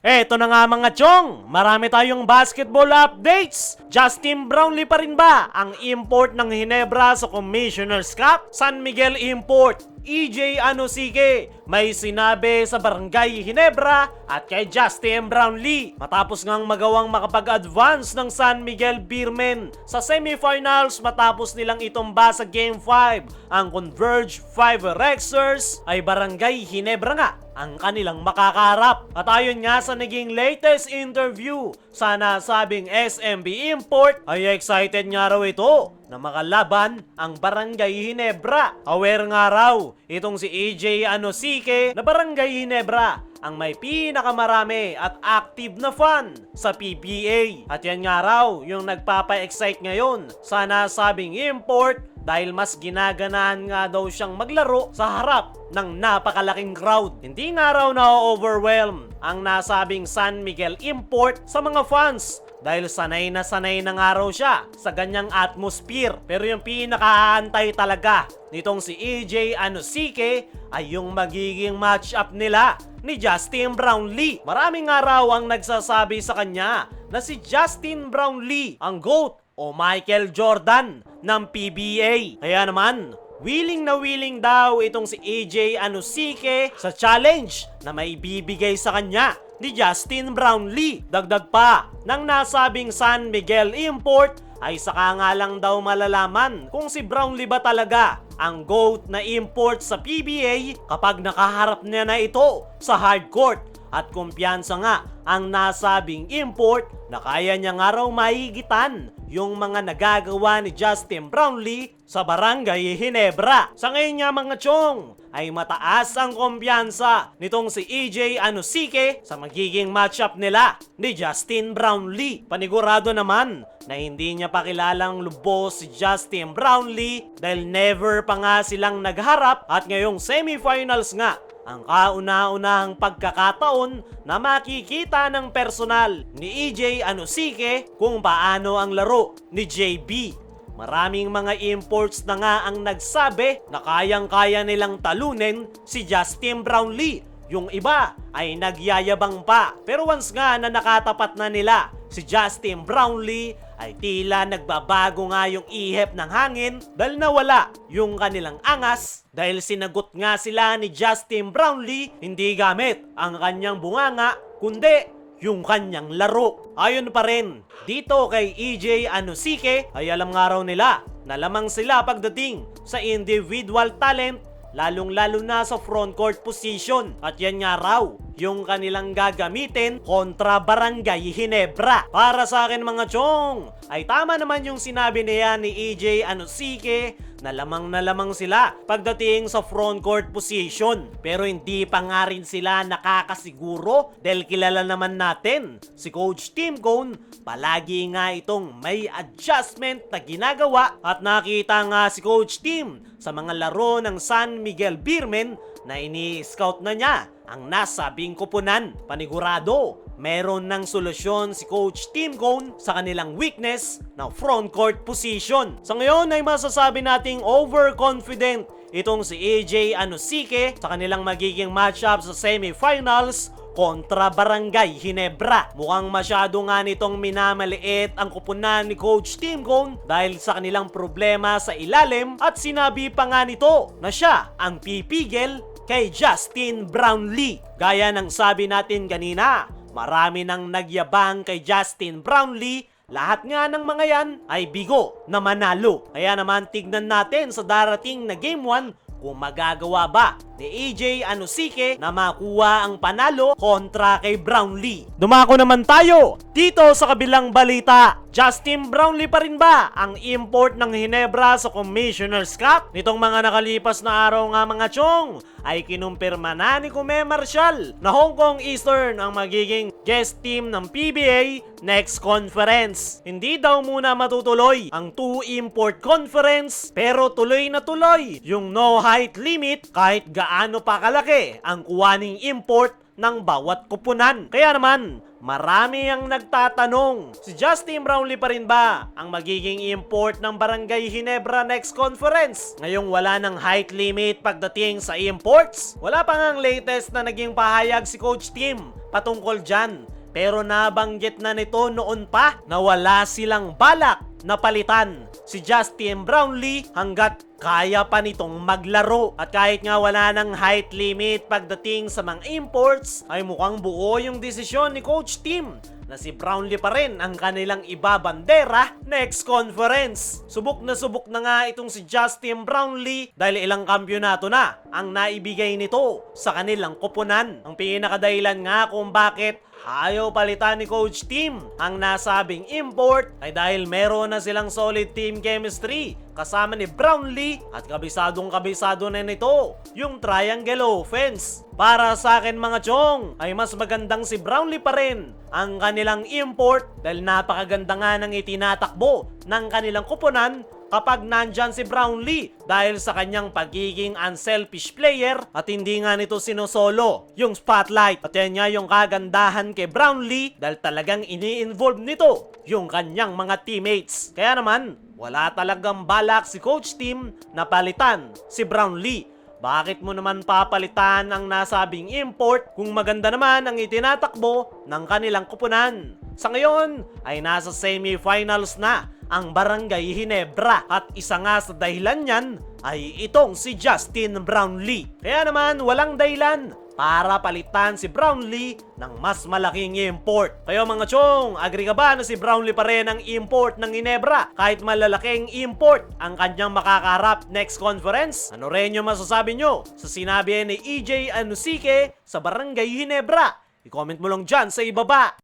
Eto na nga mga chong, marami tayong basketball updates. Justin Brownlee pa rin ba ang import ng Hinebra sa Commissioner's Cup? San Miguel Import, EJ Anosike may sinabi sa Barangay Hinebra at kay Justin Brownlee matapos ngang magawang makapag-advance ng San Miguel Beermen sa semifinals matapos nilang itumba sa Game 5 ang Converge 5 Rexers ay Barangay Hinebra nga ang kanilang makakaharap. At ayon nga sa naging latest interview sa nasabing SMB Import ay excited nga raw ito na makalaban ang Barangay Hinebra. Aware nga raw itong si EJ Anosike na Barangay Hinebra ang may pinakamarami at active na fan sa PBA. At yan nga raw yung nagpapa-excite ngayon sa nasabing import dahil mas ginaganahan nga daw siyang maglaro sa harap ng napakalaking crowd. Hindi nga raw na-overwhelm ang nasabing San Miguel Import sa mga fans dahil sanay na nga raw siya sa ganyang atmosphere. Pero yung pinakaantay talaga nitong si EJ Anosike ay yung magiging match-up nila ni Justin Brownlee. Maraming nga raw ang nagsasabi sa kanya na si Justin Brownlee ang GOAT o Michael Jordan ng PBA. Kaya naman, willing na willing daw itong si EJ Anosike sa challenge na may bibigay sa kanya ni Justin Brownlee. Dagdag pa ng nasabing San Miguel Import ay saka nga lang daw malalaman kung si Brownlee ba talaga ang GOAT na import sa PBA kapag nakaharap niya na ito sa hardcourt. At kumpiyansa nga ang nasabing import na kaya niya nga raw mahigitan yung mga nagagawa ni Justin Brownlee sa Barangay Hinebra. Sa ngayon nga mga chong, ay mataas ang kumpiyansa nitong si EJ Anosike sa magiging matchup nila ni Justin Brownlee. Panigurado naman na hindi niya pa kilalang lubos si Justin Brownlee dahil never pa nga silang nagharap at ngayong semifinals nga ang kauna-unahang pagkakataon na makikita ng personal ni EJ Anosike kung paano ang laro ni JB. Maraming mga imports na nga ang nagsabi na kayang-kaya nilang talunin si Justin Brownlee. Yung iba ay nagyayabang pa. Pero once nga na nakatapat na nila si Justin Brownlee ay tila nagbabago nga yung ihip ng hangin dahil nawala yung kanilang angas dahil sinagot nga sila ni Justin Brownlee hindi gamit ang kanyang bunganga kundi yung kanyang laro. Ayon pa rin dito kay EJ Anosike ay alam nga raw nila na lamang sila pagdating sa individual talent lalong-lalo na sa frontcourt position. At yan nga raw yung kanilang gagamitin kontra Barangay Hinebra. Para sa akin mga chong, ay tama naman yung sinabi niya ni EJ Anosike na lamang sila pagdating sa frontcourt position. Pero hindi pa nga rin sila nakakasiguro dahil kilala naman natin si Coach Tim Cone, palagi nga itong may adjustment na ginagawa at nakita nga si Coach Tim sa mga laro ng San Miguel Beermen na ini-scout na niya ang nasabing kupunan. Panigurado, meron ng solusyon si Coach Tim Cone sa kanilang weakness na frontcourt position. Sa ngayon ay masasabi nating overconfident itong si EJ Anosike sa kanilang magiging matchup sa semifinals kontra Barangay Hinebra. Mukhang masyado nga nitong minamaliit ang kupunan ni Coach Tim Cone dahil sa kanilang problema sa ilalim at sinabi pa nga nito na siya ang pipigil kay Justin Brownlee. Gaya ng sabi natin kanina, marami nang nagyabang kay Justin Brownlee. Lahat nga ng mga yan ay bigo na manalo. Kaya naman tignan natin sa darating na Game 1 kung magagawa ba ni EJ Anosike na makuha ang panalo kontra kay Brownlee. Dumako naman tayo dito sa kabilang balita. Justin Brownlee pa rin ba ang import ng Hinebra sa Commissioner's Cup? Nitong mga nakalipas na araw nga mga chong ay kinumpirma na ni Kume Marshall na Hong Kong Eastern ang magiging guest team ng PBA next conference. Hindi daw muna matutuloy ang 2 import conference pero tuloy na tuloy yung no height limit kahit gaano pa kalaki ang kuwaning import ng bawat kupunan. Kaya naman, marami ang nagtatanong, si Justin Brownlee pa rin ba ang magiging import ng Barangay Hinebra next conference? Ngayong wala ng height limit pagdating sa imports, wala pa ngang latest na naging pahayag si Coach Tim patungkol dyan. Pero nabanggit na nito noon pa na wala silang balak na palitan si Justin Brownlee hanggat kaya pa nitong maglaro. At kahit nga wala ng height limit pagdating sa mga imports, ay mukhang buo yung desisyon ni Coach Tim na si Brownlee pa rin ang kanilang ibabandera next conference. Subok na nga itong si Justin Brownlee dahil ilang kampyonato na ang naibigay nito sa kanilang koponan. Ang pinakadahilan nga kung bakit ayaw palitan ni Coach Tim ang nasabing import ay dahil meron na silang solid team chemistry kasama ni Brownlee at kabisado na nito yung triangle offense. Para sa akin mga chong ay mas magandang si Brownlee pa rin ang kanilang import dahil napakaganda nga ng itinatakbo ng kanilang kuponan kapag nandyan si Brownlee dahil sa kanyang pagiging unselfish player at hindi nga nito sinosolo yung spotlight. At yan nga yung kagandahan kay Brownlee dahil talagang ini-involve nito yung kanyang mga teammates. Kaya naman, wala talagang balak si Coach Tim na palitan si Brownlee. Bakit mo naman papalitan ang nasabing import kung maganda naman ang itinatakbo ng kanilang kupunan? Sa ngayon ay nasa semifinals na ang Barangay Ginebra at isa nga sa dahilan niyan ay itong si Justin Brownlee. Kaya naman walang dahilan para palitan si Brownlee ng mas malaking import. Kayo mga chong, agree ka ba na si Brownlee pa rin ang import ng Ginebra kahit malalaking import ang kanyang makakaharap next conference? Ano rin yung masasabi nyo sa sinabi ni EJ Anusike sa Barangay Ginebra? I-comment mo lang dyan sa ibaba.